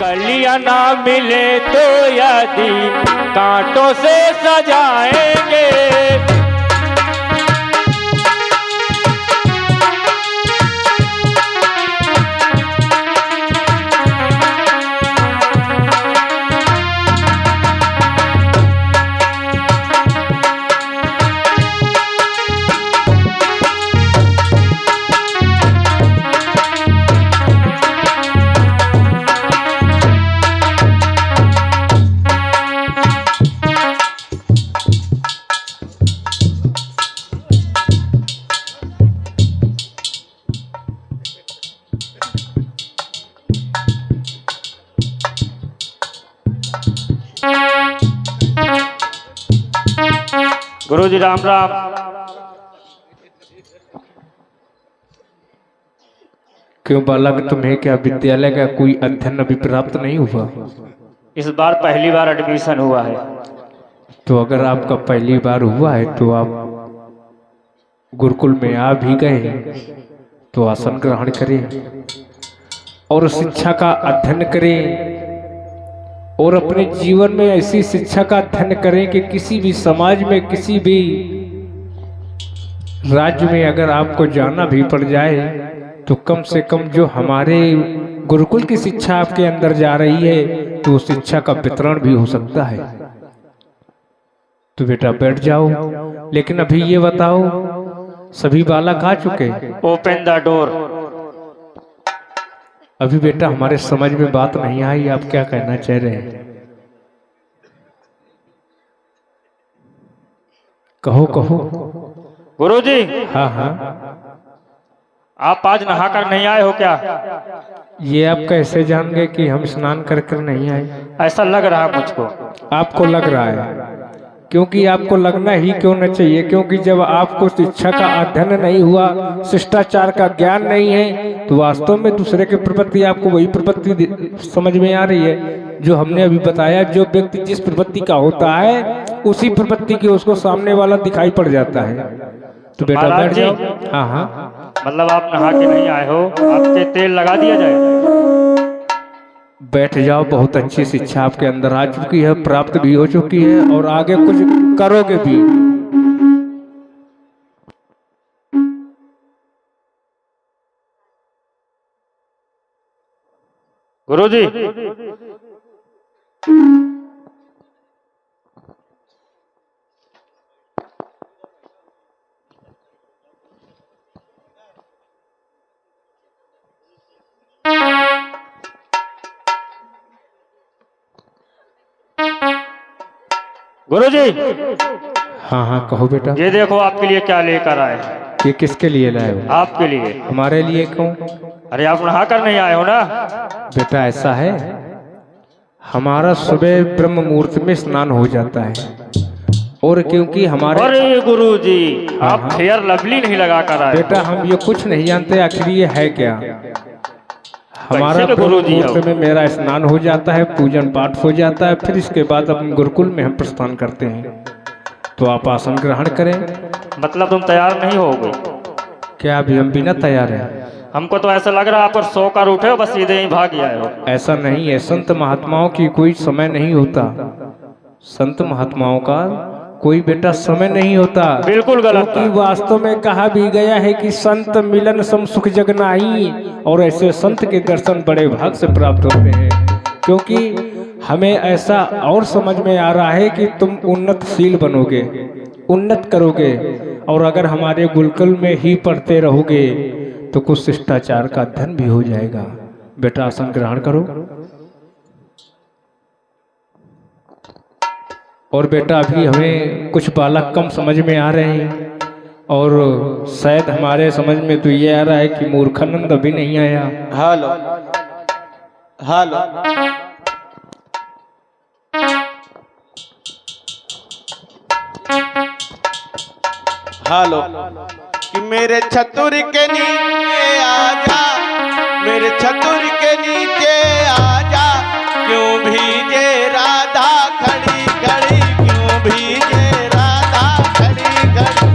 कलियां ना मिले तो यदि कांटों से सजाएंगे। गुरुजी राम राम। क्यों बालक, तुम्हें क्या विद्यालय का कोई अध्ययन अभी प्राप्त नहीं हुआ? इस बार पहली बार एडमिशन हुआ है। तो अगर आपका पहली बार हुआ है तो आप गुरुकुल में आ भी गए तो आसन ग्रहण करें और शिक्षा का अध्ययन करें और अपने जीवन में ऐसी शिक्षा का अध्ययन करें कि किसी भी समाज में, किसी भी राज्य में अगर आपको जाना भी पड़ जाए तो कम से कम जो हमारे गुरुकुल की शिक्षा आपके अंदर जा रही है तो उस शिक्षा का वितरण भी हो सकता है। तो बेटा बैठ जाओ, लेकिन अभी ये बताओ, सभी बालक आ चुके? Open the door. अभी बेटा हमारे समझ में बात नहीं आई, आप क्या कहना चाह रहे हैं? कहो कहो। गुरुजी, हाँ हाँ, आप आज नहा कर नहीं आए हो क्या? ये आप कैसे जान गए कि हम स्नान कर कर नहीं आए? ऐसा लग रहा है मुझको। आपको लग रहा है, क्योंकि आपको लगना ही क्यों न चाहिए, क्योंकि जब आपको शिक्षा का अध्ययन नहीं हुआ, शिष्टाचार का ज्ञान नहीं है, तो वास्तव में दूसरे के प्रवृत्ति आपको वही प्रवृत्ति समझ में आ रही है जो हमने अभी बताया। जो व्यक्ति जिस प्रवृत्ति का होता है उसी प्रवृत्ति के उसको सामने वाला दिखाई पड़ जाता है। तो बेटा बैठ जाओ। हाँ हाँ, मतलब आप नहा के नहीं आए हो, आपके तेल लगा दिया जाए। बैठ जाओ। बहुत अच्छी शिक्षा आपके अंदर आ चुकी है, प्राप्त भी हो चुकी है और आगे कुछ करोगे भी। गुरुजी, गुरुजी। हाँ हाँ कहो बेटा। ये देखो आपके लिए क्या लेकर आए हैं। ये किसके लिए लाए हो? आपके लिए। हमारे लिए क्यों? अरे आप नहा कर नहीं आए हो ना? बेटा ऐसा है, हमारा सुबह ब्रह्म मुहूर्त में स्नान हो जाता है और क्योंकि हमारे। अरे गुरुजी, आप फेयर लवली नहीं लगा कर आए। बेटा हम ये कुछ नहीं जानते आखिर ये है क्या। हमारा ब्रह्म मुहूर्त में मेरा स्नान हो जाता है, पूजन पाठ हो जाता है, फिर इसके बाद अपने गुरुकुल में हम प्रस्थान करते हैं। तो आप आसन ग्रहण करें। मतलब तुम तैयार नहीं होगे क्या? अभी हम बिना तैयार हैं। हमको तो ऐसा लग रहा है आप पर सोकर उठे हो, बस सीधे ही भाग आए हो। ऐसा नहीं है, संत महात्माओं की कोई समय नहीं होता। संत महात्माओं का कोई बेटा समय नहीं होता। बिल्कुल गलत। क्योंकि वास्तव में कहा भी गया है कि संत मिलन सम सुख जग नाही, और ऐसे संत के दर्शन बड़े भाग से प्राप्त होते हैं। क्योंकि हमें ऐसा और समझ में आ रहा है कि तुम उन्नतशील बनोगे, उन्नत करोगे, और अगर हमारे गुरुकुल में ही पढ़ते रहोगे तो कुछ शिष्टाचार का अध्ययन भी हो जाएगा। बेटा आसन ग्रहण करो। और बेटा अभी हमें कुछ बालक कम समझ में आ रहे हैं और शायद हमारे समझ में तो ये आ रहा है कि मूर्खानंद अभी नहीं आया। हेलो हेलो, हेलो कि मेरे छतुर के नीचे आजा, मेरे छतुर के नीचे आजा, क्यों भीजे राधा खड़ी खड़ी, क्यों भीजे राधा खड़ी खड़ी।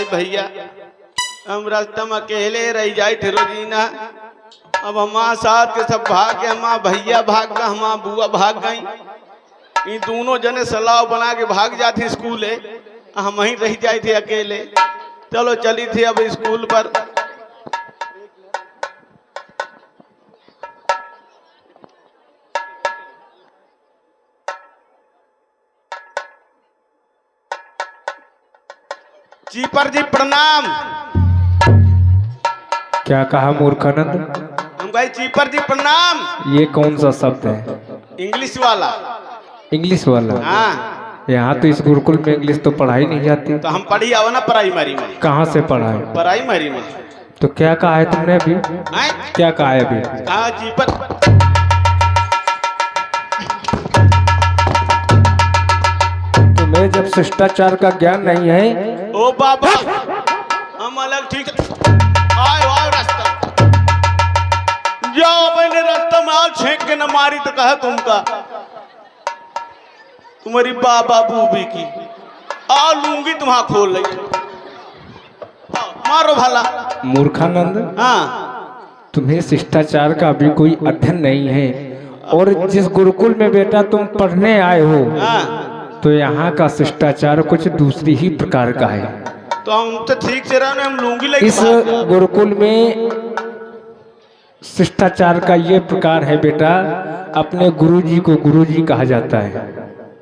भैया हम रास्ता में अकेले रह जाए थे रोजीना। अब हमारा साथ के सब भाग गए, हमारा भैया भाग गए, हमारा बुआ भाग गई। ये दोनों जने सलाह बना के भाग जाते स्कूल, हम वहीं रह जाए थे अकेले। चलो चली थी अब स्कूल पर। चीपर जी प्रणाम। क्या कहा मूर्खानंद? हम कहे चीपर जी प्रणाम। ये कौन सा शब्द है? इंग्लिश वाला। इंग्लिश वाला? हाँ। यहाँ तो इस गुरुकुल में इंग्लिश तो पढ़ाई नहीं जाती। तो हम पढ़ी आओ ना प्राइमरी में। कहाँ से पढ़ा है? प्राइमरी में। तो क्या कहा है तुमने अभी? क्या कहा है अभी? हाँ चीपर। तुम्हें जब शिष्टाचार का ज्ञान नहीं है। ओ बाबा हम अलग ठीक आओ आओ रास्ता जाओ। मैंने रास्ता में आओ, छेक के न मारी तो कहा तुमका तुम्हारी बाबा बूबी की आ लूंगी तुम्हारा खोल लगी। मारो भला। मूर्खानंद, हाँ तुम्हें शिष्टाचार का अभी कोई अध्ययन नहीं है। और जिस गुरुकुल में बेटा तुम पढ़ने आए हो, हाँ तो यहाँ का शिष्टाचार कुछ दूसरी ही प्रकार का है। तो हम तो ठीक से रहे, हम लूंगी लेके इस भाग गए। गुरुकुल में शिष्टाचार का ये प्रकार है बेटा, अपने गुरुजी को गुरुजी कहा जाता है।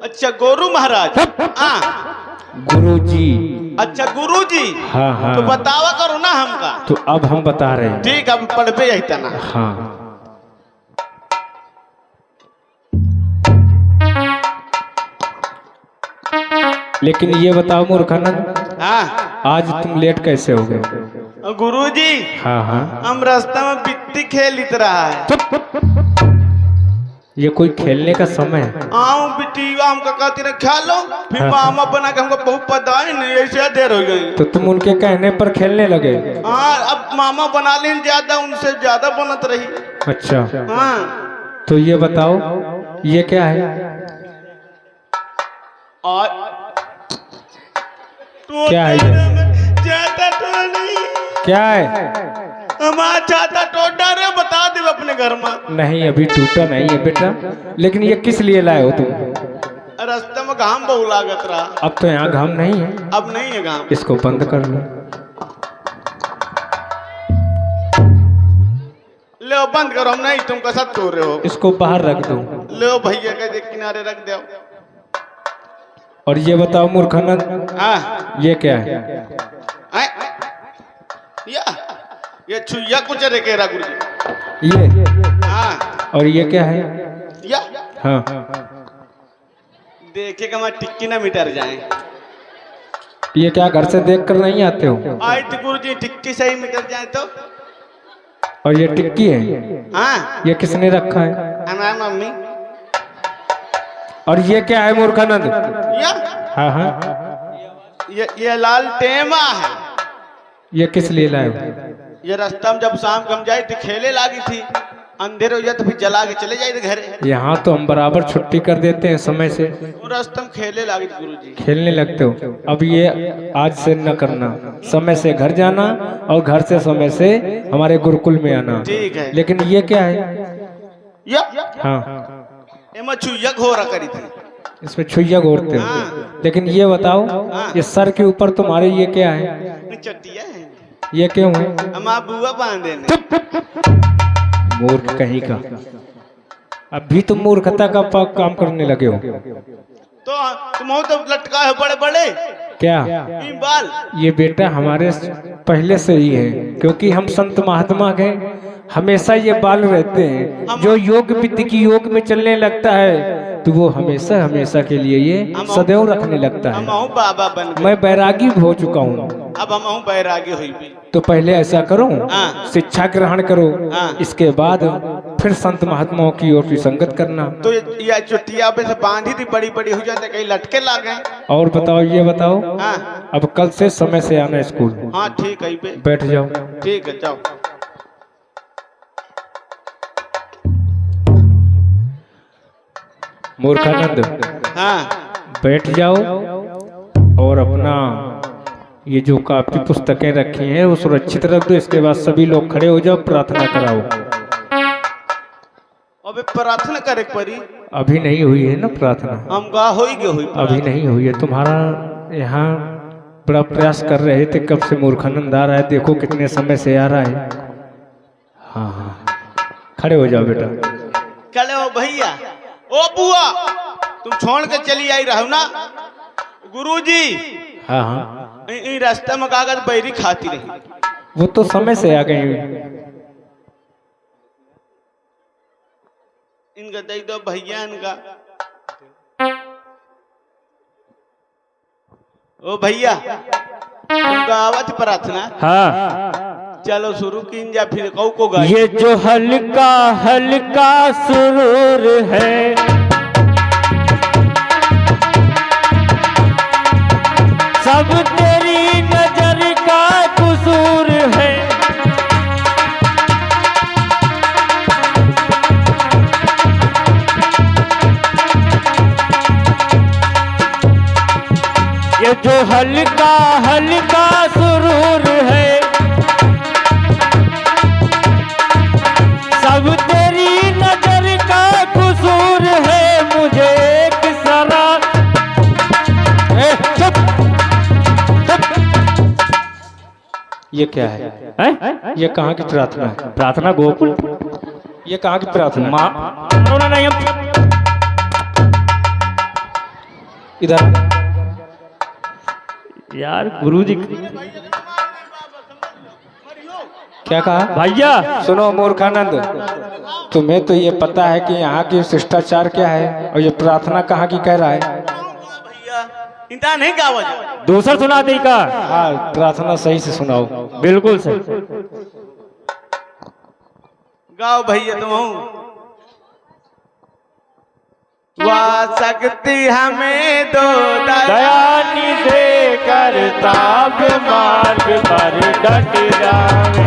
अच्छा गुरु महाराज। हाँ गुरुजी। अच्छा गुरुजी। हाँ हाँ। तो बतावा करो ना हमका। तो अब हम बता रहे हैं। ठीक अब पढ़ पे यही तना। हाँ। लेकिन ये बताओ मूर्खानंद, हाँ आज तुम लेट कैसे हो गए? गुरुजी हाँ हाँ। हम रास्ता में बित्ती खेल इत रहा है। ये कोई खेलने का समय है? आऊं बिटिया हमका कहती रहे खा लो, फिर हाँ। मामा बना के हमको बहुत पता है नहीं, ऐसे देर हो गई। तो तुम उनके कहने पर खेलने लगे? हाँ अब मामा बना लें ज्यादा, उनसे ज्यादा बनत रही। अच्छा। हाँ तो ये बताओ ये क्या है? और तो क्या है ये? ज्यादा तो नहीं। क्या है? हमारा चाहता टोटा रे, बता दे अपने घर में। नहीं अभी टूटा नहीं है बेटा। लेकिन ये किस लिए लाए हो तुम? रास्ते में घाम बहु लागत रहा। अब तो यहाँ घाम नहीं है। अब नहीं है घाम। इसको बंद कर लो। ले बंद करो। हम नहीं तुम कसत तोड़ रहे हो। इसको बाहर रख दो। ले भैया के किनारे रख दो। और ये बताओ मूर्खानंद, हाँ ये क्या है? आए? ये छुइया कुछ रेकेरा गुरुजी। ये। हाँ और ये क्या है? या हाँ। देखे कि हमारे टिक्की ना मिटर जाए। ये क्या घर से देख कर नहीं आते हो? आए तो गुरुजी टिक्की सही मिटर जाए तो। और ये टिक्की है? हाँ ये किसने रखा है? हमारी मम्मी। और ये क्या है मूर्खानंद? या हाँ हाँ। ये लाल टेमा है। ये किस लिए लाए हो? ये रास्ता में जब शाम को हम जाए तो खेले लागी थी, अंधेर हो जाए तो फिर जला के चले जाए थे घरे। यहाँ तो हम बराबर छुट्टी कर देते हैं समय से। वो रास्ता में खेले लागी थी गुरुजी। खेलने लगते हो? अब ये आज से न करना, समय से घर जाना और घर से समय से हमारे गुरुकुल में आना। ठीक है। लेकिन ये क्या है? या हाँ। एमा छुइया घोरा करी थी। इसमें छुइया घोरते हो? हाँ। लेकिन ये बताओ ये सर के ऊपर तुम्हारे ये क्या है? चट्टिया है। ये क्यों है? हमारा बुआ बांधे ने। मूर्ख कहीं का। अभी तुम मूर्खता का काम करने लगे हो। तो तुम हो तो लटका है बड़े बड़े। क्या? बाल। ये बेटा हमारे पहले से ही है, क्योंकि हम संत महात्मा के हमेशा ये बाल रहते हैं। जो योग विधि की योग में चलने लगता है तो वो हमेशा हमेशा के लिए ये सदैव रखने लगता है। हम बाबा बन गए। मैं बैरागी हो चुका हूँ। अब हम बैरागी हुई भी। तो पहले ऐसा करो, हाँ। शिक्षा ग्रहण करो, हाँ। इसके बाद फिर संत महात्माओं की ओर की संगत करना। तो ये चुटिया पे से बांधी थी, बड़ी बड़ी हो जाते, कहीं लटके ला गए। और बताओ ये बताओ। हाँ। अब कल से समय से आना स्कूल। हाँ ठीक है पे। बैठ जाओ। ठीक है जाओ। मूर्खानंद, हाँ बैठ जाओ और अपना ये जो काफी पुस्तकें रखी हैं वो सुरक्षित रख दो। इसके बाद सभी लोग खड़े हो जाओ, प्रार्थना कराओ। अबे प्रार्थना करे परी। अभी नहीं हुई है ना प्रार्थना? हम गा होई के हुई अभी नहीं हुई है। तुम्हारा यहाँ बड़ा प्रयास कर रहे थे, कब से मूर्खानंद आ रहा है, देखो कितने समय से आ रहा है। हाँ हाँ, खड़े हो जाओ बेटा। चले ओ भैया, ओ बुआ, तुम छोड़ के चली आई रहो ना गुरुजी। हाँ हाँ, रास्ते में कागज बैरी खाती रही। वो तो समय से आ गई। इनका दे दो भैया इनका। ओ भैया, तुमका आवत प्रार्थना? हाँ, चलो शुरू कीन जा, फिर कौ को गा। ये जो हल्का हल्का सुरूर है, सब तेरी नजर का कसूर है। ये जो हल्का हल्का सुरूर है, सब तेरी नजर का कसूर है। मुझे एक सरा चुप चुप। ये क्या है? ये कहाँ की प्रार्थना है? प्रार्थना गोकुल। ये कहाँ की प्रार्थना? माँ नहीं, इधर यार गुरुजी। क्या कहा भैया? सुनो मूर्खानंद, तुम्हें तो ये पता है कि यहाँ की शिष्टाचार क्या है, और ये प्रार्थना कहाँ की कह रहा है? भैया इंता नहीं गावा जा। दूसरा सुना दे का। हाँ, प्रार्थना सही से सुनाओ। बिल्कुल सही। गाओ भैया तुम। वाह सकती हमें दो दयानी दे कर ताब मार्ग पर डट जावे।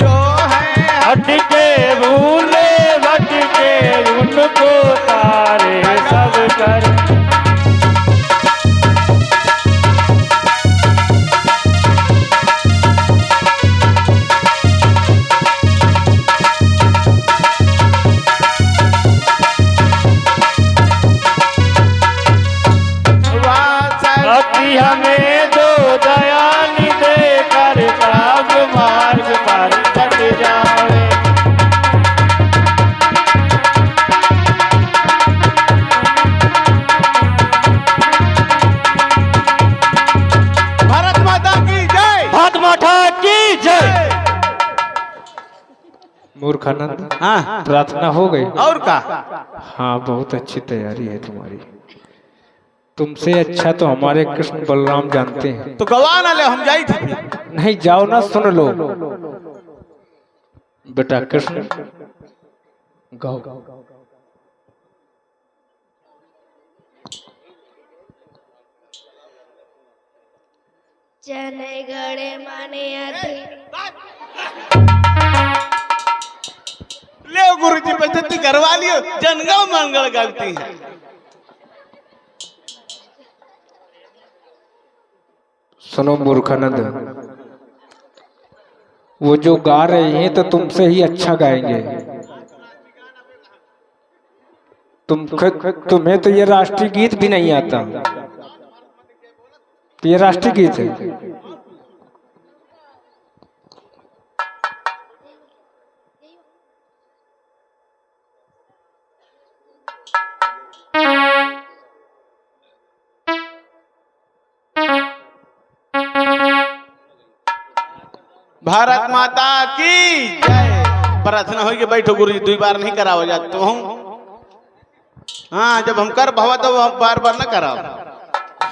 जो है हटके भूले भटके उनको तारे सब कर। हमें दो दयानी दे कर ताब मार्ग पर डट जावे। भारत माता की जय। भारत माता की जय। मूर्खानंद, हाँ प्रार्थना हो गई? और का? हाँ, बहुत अच्छी तैयारी है तुम्हारी। तुमसे अच्छा तो हमारे कृष्ण बलराम जानते हैं। तो गवा ना ले, हम जाई थे। नहीं, जाओ ना, सुन लो बेटा। कृष्ण गाओ। चने गड़े माने आते। ले गुरुजी बेइज्जती करवा लियो। जनगण मंगल गाती है। सुनो मूर्खानंद, वो जो गा रहे हैं तो तुमसे ही अच्छा गाएंगे। तुम्हें तो ये राष्ट्रीय गीत भी नहीं आता। तो ये राष्ट्रीय गीत है। भारत माता की जय। प्रार्थना होगी, बैठो गुरुजी। 2 बार नहीं कराओ जाते तो हम। हाँ, जब हम कर भवा तो हम बार बार ना कराओ।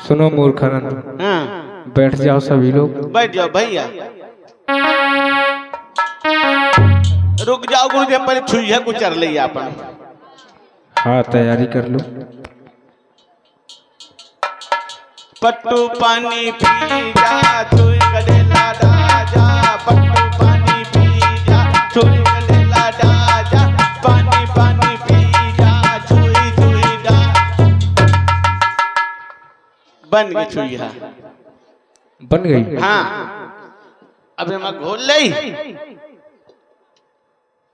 सुनो मूर्खानंद, हाँ बैठ जाओ सभी लोग। बैठ जाओ भैया। रुक जाओ गुरुजी, पहले छुइया को चर लिया अपन। हाँ, तैयारी कर लो। पट्टू पानी पी जा, छुई कडेला जा। पट्टू पानी पी जा, बन गई छुइया। बन गई। हाँ अब हम घोल ले।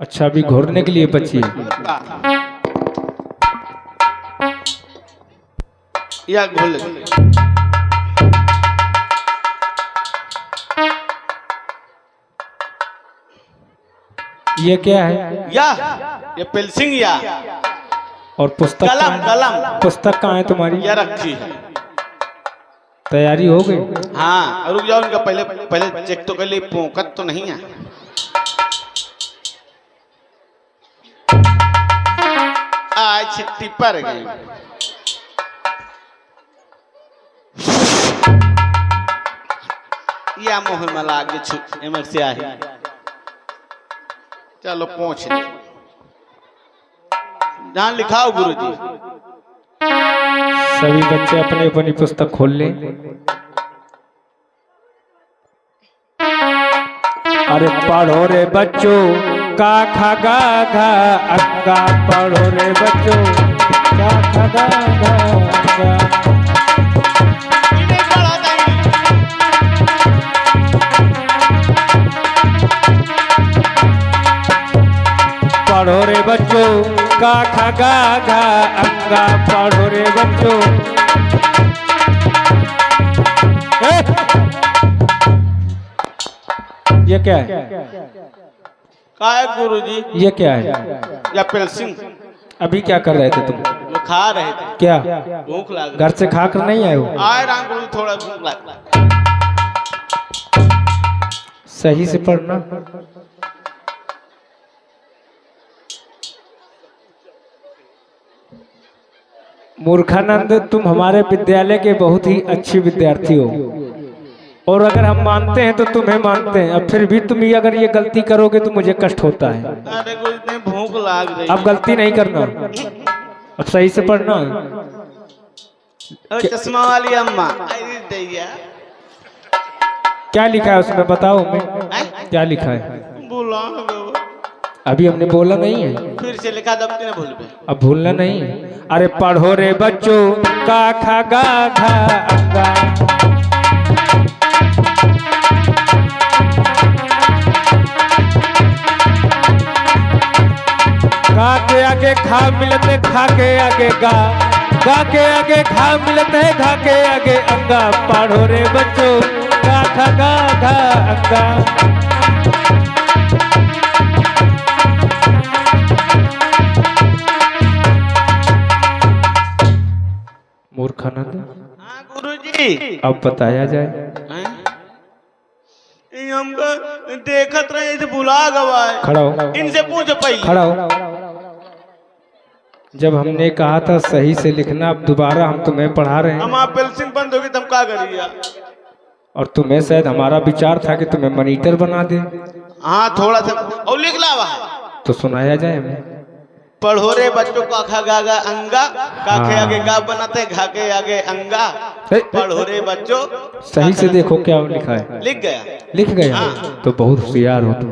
अच्छा अभी घोरने के लिए बची है। या घोल ले। ये क्या है? या ये पेंसिल या और पुस्तक कलम कहाँ है? कलम पुस्तक कहाँ है तुम्हारी? या रखी है। तैयारी हो गई? हाँ रुक जाओ, इनका पहले पहले चेक तो कर ले, पोकत तो नहीं है। आज छिट्टी पर गई। या मोह में लागे छुट एमर से आहे। चलो पहुंच ले। जहाँ लिखाओ गुरुजी। सभी बच्चे अपनी अपनी पुस्तक खोल लें। अरे पढ़ो रे बच्चों का खा गा घा अक्का, पढ़ो रे बच्चों का खा गा घा अक्का। पढ़ो रे बच्चों का खा गा घा अक्का, पढ़ो रे बच्चों। ये क्या है? का है गुरुजी? ये क्या है? या पेंसिल? अभी क्या कर रहे थे तुम? वो खा रहे थे। क्या भूख लग घर से खा कर नहीं आए हो? आए राम गुरु, थोड़ा भूख लग। सही से पढ़ना। मूर्खानंद तुम हमारे विद्यालय के बहुत ही अच्छी विद्यार्थी हो, और अगर हम मानते हैं तो तुम्हें मानते हैं। अब फिर भी तुम अगर ये गलती करोगे तो मुझे कष्ट होता है। अरे गुरु इतनी भूख लग रही। अब गलती नहीं करना, अब सही से पढ़ना। अरे चश्मा वाली अम्मा। अरे दैया। क्या लिखा है उसमें बताओ हमें, क्या लिखा है? बोला अभी हमने बोला नहीं है, फिर से लिखा दब ने भूल पे। अब भूलना नहीं है। अरे पढ़ो रे बच्चों का खा गा घा अक्का, गा के आगे खा मिलते खा के आगे गा, गा के आगे खा मिलते घा के आगे अंगा, पढ़ो रे बच्चों का खा गा घा अंगा। मूर्खानंद। हाँ गुरुजी। अब बताया जाए। हमको देखत रहे थे, भुला गवा है। खड़ा हो, इनसे पूछ पहले। खड़ा हो। जब हमने कहा था सही से लिखना, अब दोबारा हम तुम्हें पढ़ा रहे हैं। हम आप पेंसिल बंद होगी तुम क्या करिए? और तुम्हें शायद हमारा विचार था कि तुम्हें मॉनिटर बना दे। हाँ थोड़ा सा और लिख लावा। तो सुनाया जाए हमें। पढ़ो रे बच्चों का खा गा गा अंगा, काखे आगे गा बनाते घा के आगे अंगा, पढ़ो रे बच्चों। सही से देखो क्या लिखा है। लिख गया? लिख गया। तो बहुत होशियार हो तुम।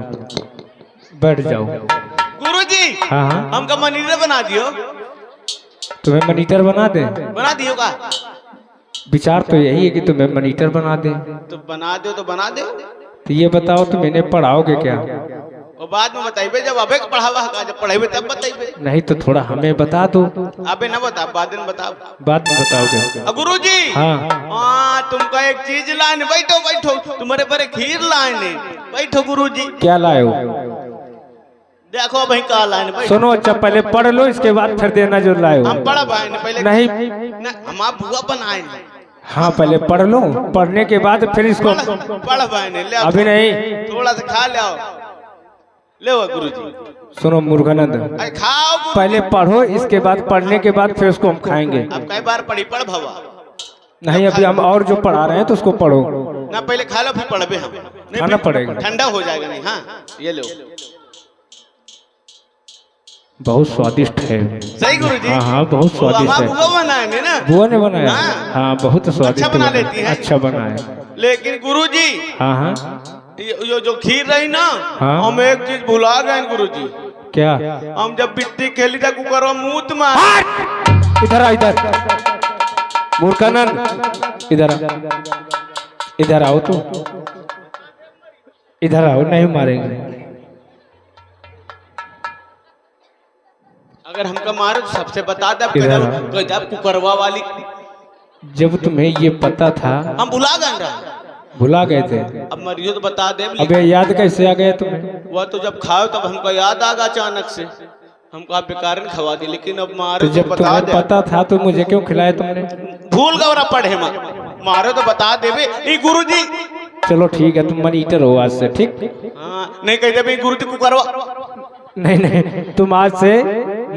बैठ जाओ। गुरुजी। हाँ हाँ, हमका मॉनिटर बना दियो। तुम्हें मॉनिटर बना दे? बना दियो का? विचार तो यही है कि तुम्हें मॉनिटर बना दे। तो बना दो तो बना दो। तो ये बताओ तुम इन्हें पढ़ाओगे क्या? वो बाद में बताइए, जब अबे पढ़ावा जब पढ़ाइबे तब बताइए। नहीं तो थोड़ा हमें बता दो। अबे न बता, बाद में बताओ। बाद में बताओगे? गुरुजी। हाँ तुमको एक चीज लाने। बैठो बैठो, तुम्हारे पर खीर लाने। बैठो गुरुजी। क्या लाए हो? देखो भाई का लाने। सुनो, अच्छा पहले पढ़ लो, इसके बाद फिर देना जो लाए हो। हम पढ़ा भाई ने पहले नहीं, हम आप बुआ बनाए। हाँ पहले पढ़ लो, पढ़ने के बाद फिर इसको पढ़ भाई ने। ले अभी नहीं, थोड़ा सा खा ले आओ। ले गुरुजी। सुनो मूर्खानंद, खाओ। पहले पढ़ो, इसके बाद पढ़ने के बाद फिर उसको हम खाएंगे। अब कई बार पढ़ी पढ़ भवा। नहीं, अभी हम और जो पढ़ा रहे हैं तो उसको पढ़ो ना, पहले खा लो फिर पढ़बे। हम खाना पड़ेगा, ठंडा हो जाएगा। नहीं हाँ ये लो। बहुत स्वादिष्ट है। सही गुरुजी। हाँ हाँ बहुत स्वादिष्ट है। बुआ बनाए ना? बुआ ने बनाया। हाँ बहुत स्वादिष्ट। अच्छा बना लेती है। अच्छा बना है। लेकिन गुरुजी। हाँ हाँ, ये जो खीर रही ना, हाँ? हम एक चीज भुला गए गुरुजी। क्या? हम जब बिट्टी खेली था कुकर मूत मार। इधर आ, इधर मूर्खानंद इधर इधर आओ तो, इधर आओ, नहीं मारेंगे। अगर हमको मारो तो सबसे बता दे, कुकरवा वाली। जब तुम्हें ये पता था, हम भुला गए, भुला गए थे। अब मरियो तो बता दे। अबे याद कैसे आ गया तुम्हें? वह तो जब खाओ तब हमको याद आ गया अचानक से, हमको आप बेकार में खवा दी। लेकिन अब मारो तो जब तुम्हें पता था तो मुझे क्यों खिलाया तुमने? भूल गौरा पढ़े मारो तो बता देवे। गुरुजी चलो ठीक है, तुम मनीटर हो आज से, ठीक? हाँ, नहीं कह दे गुरुजी कुकरवा। नहीं नहीं, तुम आज से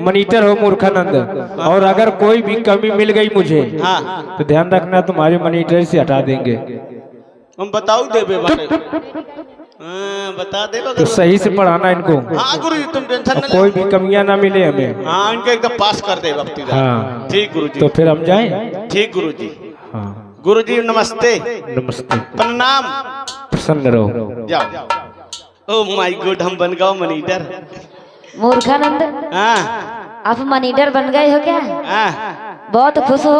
मनीटर हो मूर्खानंद। और अगर कोई भी कमी मिल गई मुझे, हाँ, तो ध्यान रखना तुम्हारे मनीटर से हटा देंगे। हम बताओ देवे बता दे तो सही से पढ़ाना इनको। हाँ गुरुजी, तुम टेंशन न कोई भी कमियां ना मिले हमें। हाँ, इनको एकदम पास कर दे वक्त। हाँ ठीक गुरुजी। तो फिर हम जाएं? ठीक गुरुजी। हाँ गुरुजी नमस्ते। नमस्ते। प्रणाम। प्रसन्न रहो। जाओ। ओह माय गॉड, हम बन गए मनीटर। मूर्खानंद, हाँ, आप मनीटर बन गए हो क्या? हाँ, बहुत खुश हो।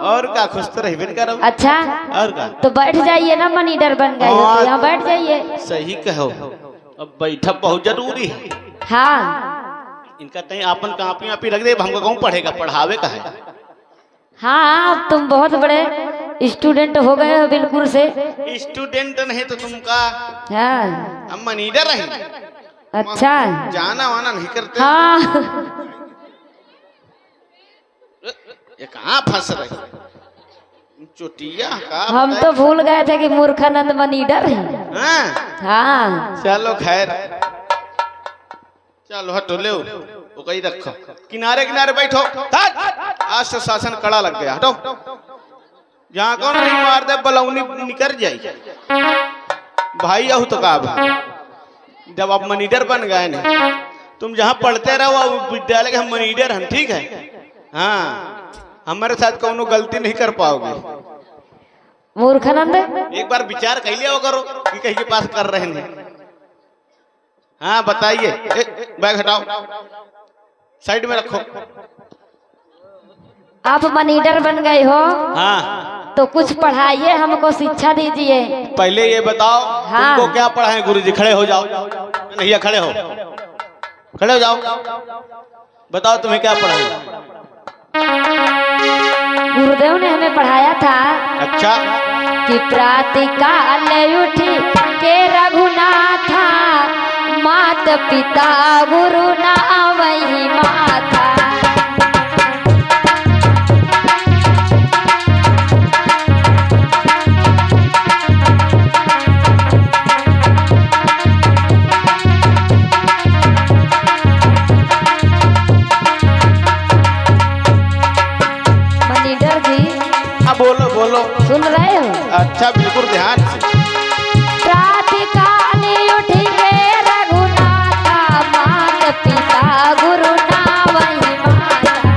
और का खुश तो रह करो। अच्छा, और का तो बैठ जाइए ना, मनीटर बन गए हो तो यहाँ बैठ जाइए। सही कहो, अब बैठक बहुत जरूरी है। हाँ इनका कहीं अपन कापी वापी रख दे, हमको कौन पढ़ेगा, पढ़ावे का है। हाँ, अब तुम बहुत बड़े स्टूडेंट हो गए हो बिल्कुल से। स्टूडेंट नहीं तो तुमका हाँ, हम मनीटर रहे। अच्छा, जाना वाना नहीं करते। हाँ ये कहाँ फंस रहे चोटिया का? हम तो भूल गए थे कि मूर्खानंद मनीटर है। हाँ, हाँ चलो खैर, चलो हटो ले वो कहीं रखो, किनारे किनारे बैठो। आज से शासन कड़ा लग गया, हटो। जहाँ कौन नहीं मार दे बलौनी निकल जाए भाई। यह तो का जब आप मनीटर बन गए ना, तुम जहाँ पढ़ते रहो विद्यालय के, हम मनीटर हम, ठीक है? हाँ, हमारे साथ कोनो गलती नहीं कर पाओगे। मूर्खानंद, एक बार विचार कर लिया करो कि कहीं के पास कर रहे हैं। हाँ बताइए। बैग हटाओ, साइड में रखो। आप मनीटर बन गए हो, हाँ, तो कुछ पढ़ाइए, हमको शिक्षा दीजिए। पहले ये बताओ, हाँ, तुमको क्या पढ़ाएं? गुरुजी खड़े हो जाओ। नहीं, खड़े हो, खड़े हो जाओ। बताओ तुम्हें क्या पढ़ाएं? गुरुदेव ने हमें पढ़ाया था। अच्छा, कि प्रातःकाल उठी के रघुनाथा, मात पिता गुरु ना वही माता। मनीटर जी, हाँ बोलो बोलो। सुन रहे हो? अच्छा, बिल्कुल ध्यान से। प्रातःकाल उठी के रघुनाथा, मात पिता गुरु ना वही माता।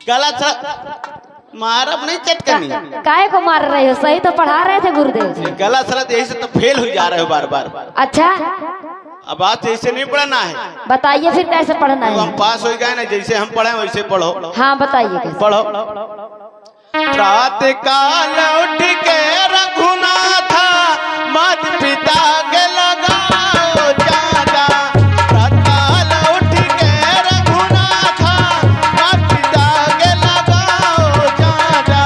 गलत मारब नहीं, चटकनी। काहे को मार रहे हो? सही तो पढ़ा रहे थे गुरुदेव जी। गलत सलत यही से तो फेल हो जा रहे हो बार बार। अच्छा, अब आज ऐसे नहीं पढ़ना है। बताइए फिर कैसे पढ़ना तो हम है। पास हो गए ना, जैसे हम पढ़े वैसे पढ़ो। हाँ बताइए कैसे। पढ़ो। प्रातःकाल उठ के रघुनाथा, मात पिता के लगाओ चाचा। प्रातःकाल उठ के रघुनाथा, मात पिता के लगाओ चाचा।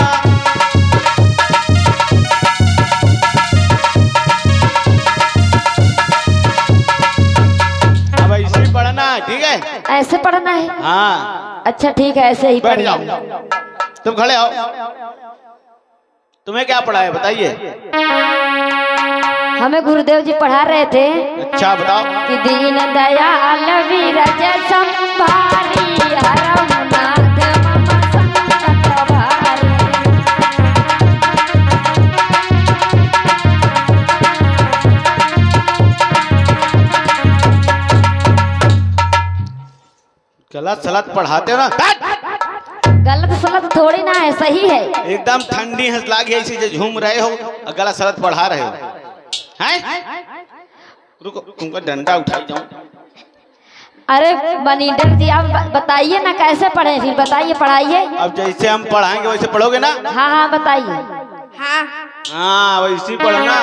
अब ऐसे ही पढ़ना है, ठीक है? ऐसे पढ़ना है? हाँ, अच्छा ठीक है, ऐसे ही बैठ पढ़ना जाओ। है। तुम खड़े हो। तुम्हें क्या पढ़ाया बताइए? हमें गुरुदेव जी पढ़ा रहे थे अच्छा बताओ। कि दीन दयाल विरज संभारी, हरमुनाथ मम संकट भारी। गलत सलत पढ़ाते हो ना? गलत सलत गलत थोड़ी ना है, सही है। एकदम ठंडी हंस लागी ऐसे जो झूम रहे हो और गला शरद पढ़ा रहे हो हैं। रुको तुमको डंडा उठाई जाऊं। अरे मनीटर जी आप बताइए ना कैसे पढ़े, फिर बताइए पढ़ाइए। अब जैसे हम पढ़ाएंगे वैसे पढ़ोगे ना? हाँ हाँ बताइए। हाँ वैसे ही पढ़ना।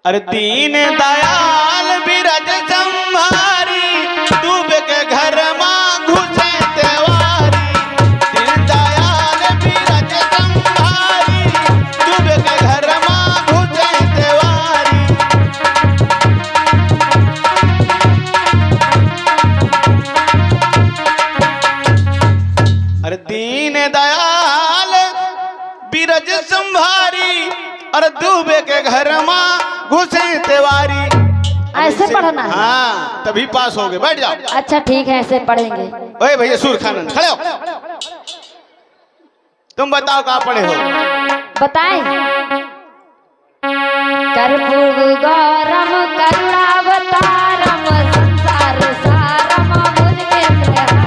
अरे दीन दयाल बिरज संभारी, डूबे के घर मां घुसे तेवारी। दीन दयाल बिरज संभारी, डूबे के घर मां घुसे तेवारी। अरे दीन दयाल बिरज संभारी, और डूबे के घर मां घुसे तेवारी। ऐसे पढ़ना है? हाँ तभी पास होगे, बैठ जाओ। अच्छा ठीक है ऐसे पढ़ेंगे। ओए भैया सूर खानन खड़े हो। तुम बताओ कहाँ पढ़े हो? बताएं। कर्पूर गौरम करुणावतारम, संसार सारम भुजगेन्द्रहारम।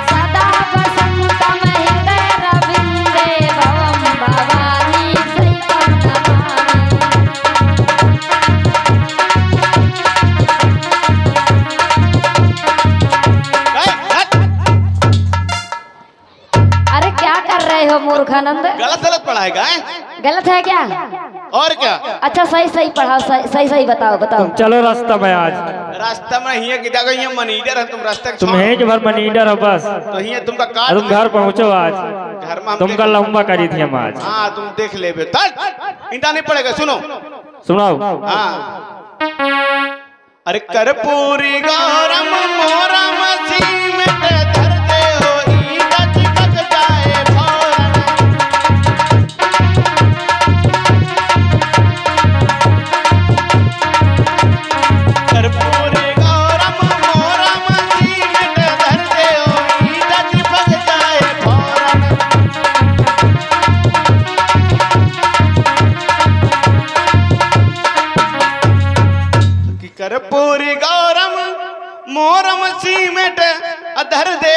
सदा वसंतम हृदय रविंदे, भवम भवानी सैकं नमामि। अरे क्या कर रहे हो मूर्खानंद? गलत गलत पढ़ाएगा है? गलत है क्या? और क्या? अच्छा सही सही पढ़ाओ, सही सही बताओ बताओ। चलो रास्ता में आज। रास्ता में हिया की जगह ये मनीडर है, तुम रास्ते के तुम है कि भर मनीडर हो बस। तो हिया तुमका काट। तुम घर पहुँचो आज, घर में हम तुमका लंबा करी थी हम आज। हाँ तुम देख ले बे। इंटा नहीं पड़ेगा, सुनो सुनाओ। हाँ। अरे कर्पूरी गौरम मोरम सीमेंट धरते हो, ईटा चिपक जाए फौरन। कर्पूरी गौरम मोरम सीमेंट धरते हो, ईटा चिपक जाए फौरन। कि कर्पूरी गौरम मोरम सीमेंट अधर दे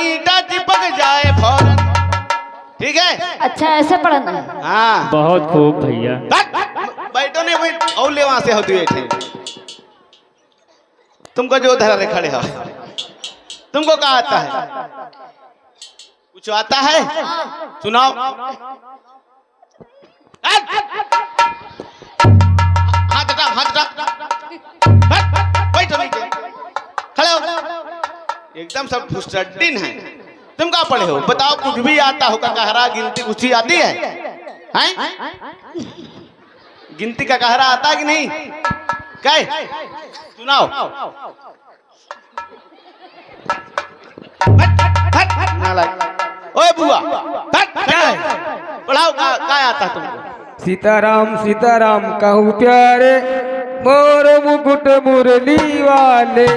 ईटा चिपक जाए फौरन। ठीक है? अच्छा ऐसे पढ़ना है? हाँ बहुत खूब भैया। बैठो नहीं भाई, और ले वहां से होती बैठे। तुमको जो धरा खड़े हो, तुमको क्या आता है? कुछ आता है? सुनाओ। हाथ हटा, हाथ हटा। बैठो नीचे, खड़े हो। एकदम सब फुसड्डीन है। तुम क्या पढ़े हो? बताओ कुछ भी आता होगा? कहरा गिनती कुछ ही आती है? हैं? गिनती का कहरा आता है कि नहीं? क्या सुनाओ। ओए बुआ पढ़ाओ, क्या आता है तुमको? सीताराम सीताराम कहूँ प्यारे, मोर मुकुट मुरली वाले।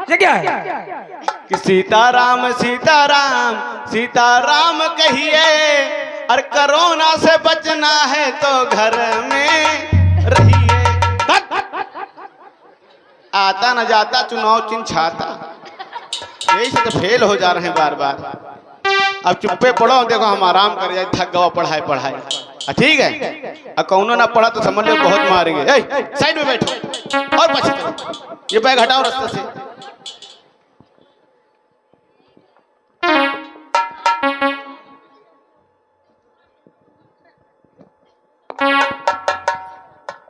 ये क्या है? कि सीताराम सीताराम सीताराम कहिए, और कोरोना से बचना है तो घर में रहिए। आता न जाता चुनाव चिन्ह छाता, यही से तो फेल हो जा रहे हैं बार बार। अब चुप्पे पढ़ो, देखो हम आराम कर जाए, थक गवा पढ़ाई पढ़ाई। ठीक है? और कौनो ना पढ़ा तो समझ लो बहुत मारेंगे। साइड में बैठो और पीछे करो। ये बैग हटाओ रास्ते से।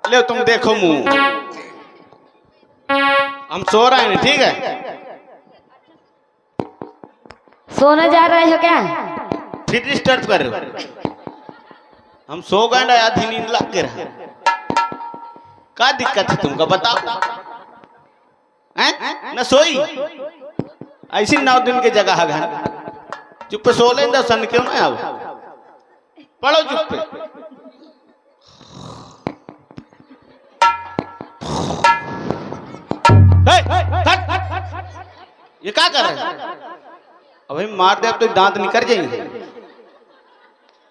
ले तुम देखो मुंह, हम सो रहे हैं। ठीक है? सोने जा रहे हो क्या? फिर डिस्टर्ब कर रहे हो। हम सो गए ना, आधी नींद लग के रहा। क्या दिक्कत है तुमको बताओ? हैं? न सोई ऐसी 9 दिन की जगह है। चुप सो ले, सन क्यों ना आओ। पढ़ो चुप पे। ये क्या कर रहे हैं? अभी मार दे तो दांत निकल जाएंगे।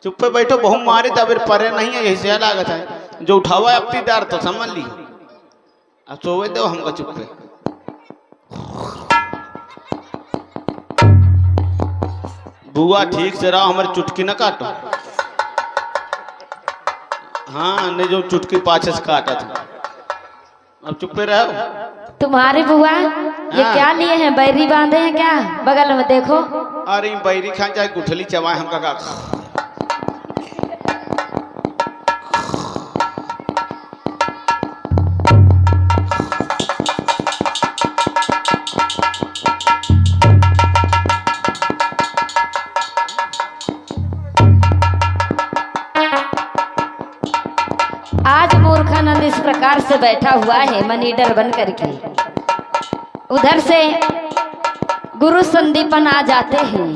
चुप पे बैठो, बहु मारे तब परे नहीं है, यही से लागत है। जो उठावा है अपनी दार तो समझ ली। अब सोवे दो हमका चुप पे। बुआ ठीक से रहो, हमारी चुटकी न काटो। हाँ नहीं, जो चुटकी पाछे से काटा था। अब चुप पे रहो। तुम्हारी बुआ ये हाँ। क्या लिए हैं? बैरी बांधे हैं क्या? बगल में देखो। अरे बैरी खा चाहे गुठली चबाए हमका का। आज मूर्खानंद इस प्रकार से बैठा हुआ है मनीडर बन करके। उधर से गुरु संदीपन आ जाते हैं।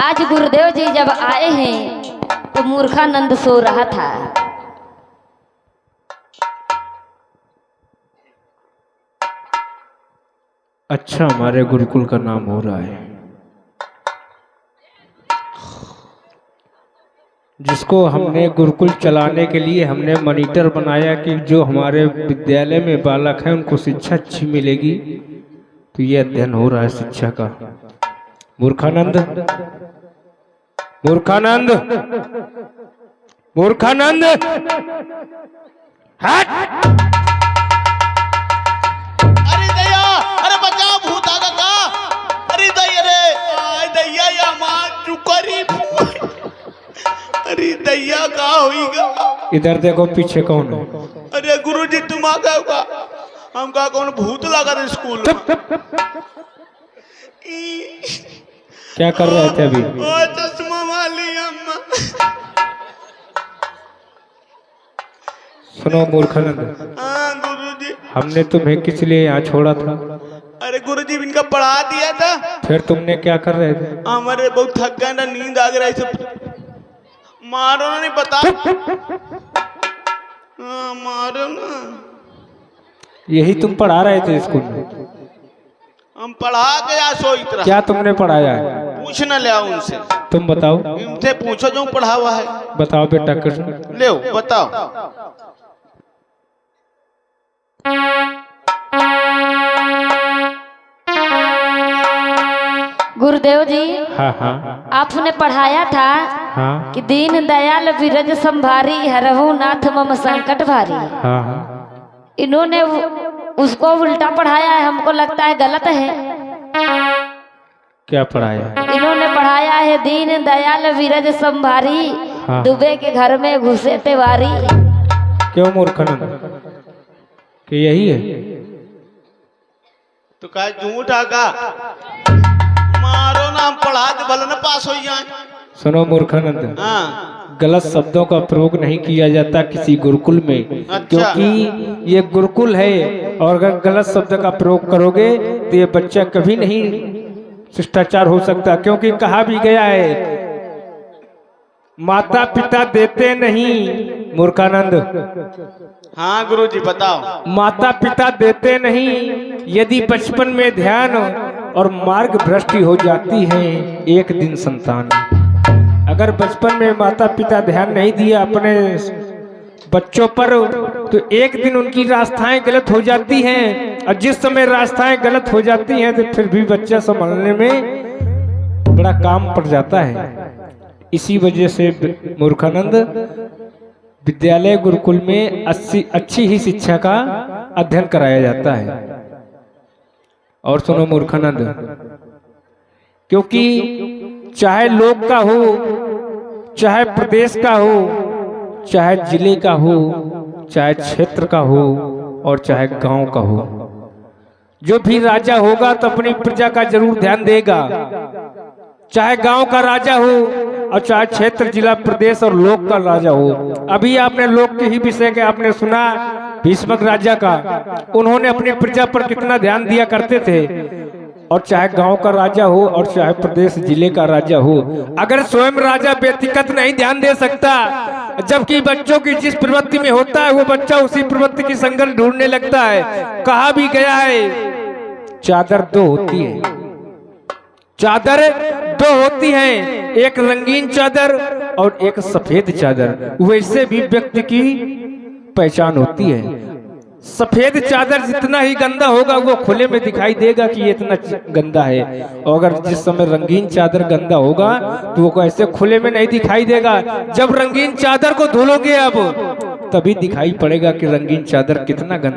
आज गुरुदेव जी जब आए हैं तो मूर्खानंद सो रहा था। अच्छा, हमारे गुरुकुल का नाम हो रहा है। जिसको हमने गुरुकुल चलाने के लिए हमने मॉनिटर बनाया कि जो हमारे विद्यालय में बालक हैं उनको शिक्षा अच्छी मिलेगी, तो ये अध्ययन हो रहा है शिक्षा का। मूर्खानंद, मूर्खानंद, मूर्खानंद, हट! अरे दया, अरे बचाओ, भूत आ गया। अरे दया रे, आय दया या मां चुकरी। अरे दैया का होईगा। इधर देखो पीछे कौन है? अरे गुरुजी तुम आ गए का? हमका कौन भूत लगा था स्कूल में? क्या कर रहे थे अभी? ओ चश्मा वाली अम्मा। सुनो मूर्खानंद, हाँ गुरुजी। हमने तुम्हें किस लिए यहाँ छोड़ा था? अरे गुरुजी इनका पढ़ा दिया था। फिर तुमने क्या कर रहे थे? हमारे बहुत थक गए ना, नींद आ गई सब। मारो ना, नहीं पता। हाँ मारो ना। यही तुम पढ़ा रहे थे स्कूल में? हम पढ़ा के या सोईत रहा। क्या तुमने पढ़ाया है? पूछ न ले उनसे। तुम बताओ। इनसे पूछो जो पढ़ा हुआ है। बताओ बेटा कृष्ण। ले बताओ। गुरुदेव जी, हाँ हाँ आपने पढ़ाया था हाँ कि दीन दयाल विरज संभारी, हरहु नाथ मम संकट भारी। हाँ हाँ। इन्होंने उसको उल्टा पढ़ाया है, हमको लगता है गलत है। क्या पढ़ाया? इन्होंने पढ़ाया है दीन दयाल विरज संभारी, हाँ। दुबे के घर में घुसे तिवारी। क्यों मूर्खानंद, कि यही है? तो कहा झूठ आगा। मारो ना, हम पढ़ा दे भले ना पास हो जाए। सुनो मूर्खानंद, हाँ गलत शब्दों का प्रयोग नहीं किया जाता किसी गुरुकुल में। अच्छा। क्योंकि ये गुरुकुल है और अगर गलत शब्द का प्रयोग करोगे तो ये बच्चा कभी नहीं शिष्टाचार हो सकता। क्योंकि कहा भी गया है, माता पिता देते नहीं। मूर्खानंद, हाँ गुरुजी बताओ। माता पिता देते नहीं, यदि बचपन में ध्यान और मार्ग भ्रष्टि हो जाती है एक दिन संतान। अगर बचपन में माता पिता ध्यान नहीं दिया अपने बच्चों पर तो एक दिन उनकी रास्ताएं गलत हो जाती हैं, और जिस समय रास्ताएं गलत हो जाती हैं तो फिर भी बच्चा संभालने में बड़ा काम पड़ जाता है। इसी वजह से मूर्खानंद, विद्यालय गुरुकुल में अच्छी ही शिक्षा का अध्ययन कराया जाता है। और सुनो मूर्खानंद, क्योंकि चाहे लोक का हो, चाहे प्रदेश का हो, चाहे जिले का हो, चाहे क्षेत्र का हो और चाहे गांव का हो, जो भी राजा होगा तो अपनी प्रजा का जरूर ध्यान देगा। चाहे गांव का राजा हो और चाहे क्षेत्र, जिला, प्रदेश और लोक का राजा हो। अभी आपने लोक के ही विषय के आपने सुना भीष्मक राजा का, उन्होंने अपनी प्रजा पर कितना ध्यान दिया करते थे। और चाहे गांव का राजा हो और चाहे प्रदेश जिले का राजा हो, अगर स्वयं राजा व्यक्तिगत नहीं ध्यान दे सकता, जबकि बच्चों की जिस प्रवृत्ति में होता है वो बच्चा उसी प्रवृत्ति की संगत ढूंढने लगता है। कहा भी गया है, चादर दो होती है, चादर दो होती हैं, एक रंगीन चादर और एक सफेद चादर, वैसे भी व्यक्ति की पहचान होती है। सफेद चादर जितना ही गंदा होगा वो खुले में दिखाई देगा कि ये इतना गंदा है, और अगर जिस समय रंगीन चादर गंदा होगा तो वो ऐसे खुले में नहीं दिखाई देगा। जब रंगीन चादर को धुलोगे अब तभी दिखाई पड़ेगा कि रंगीन चादर कितना गंदा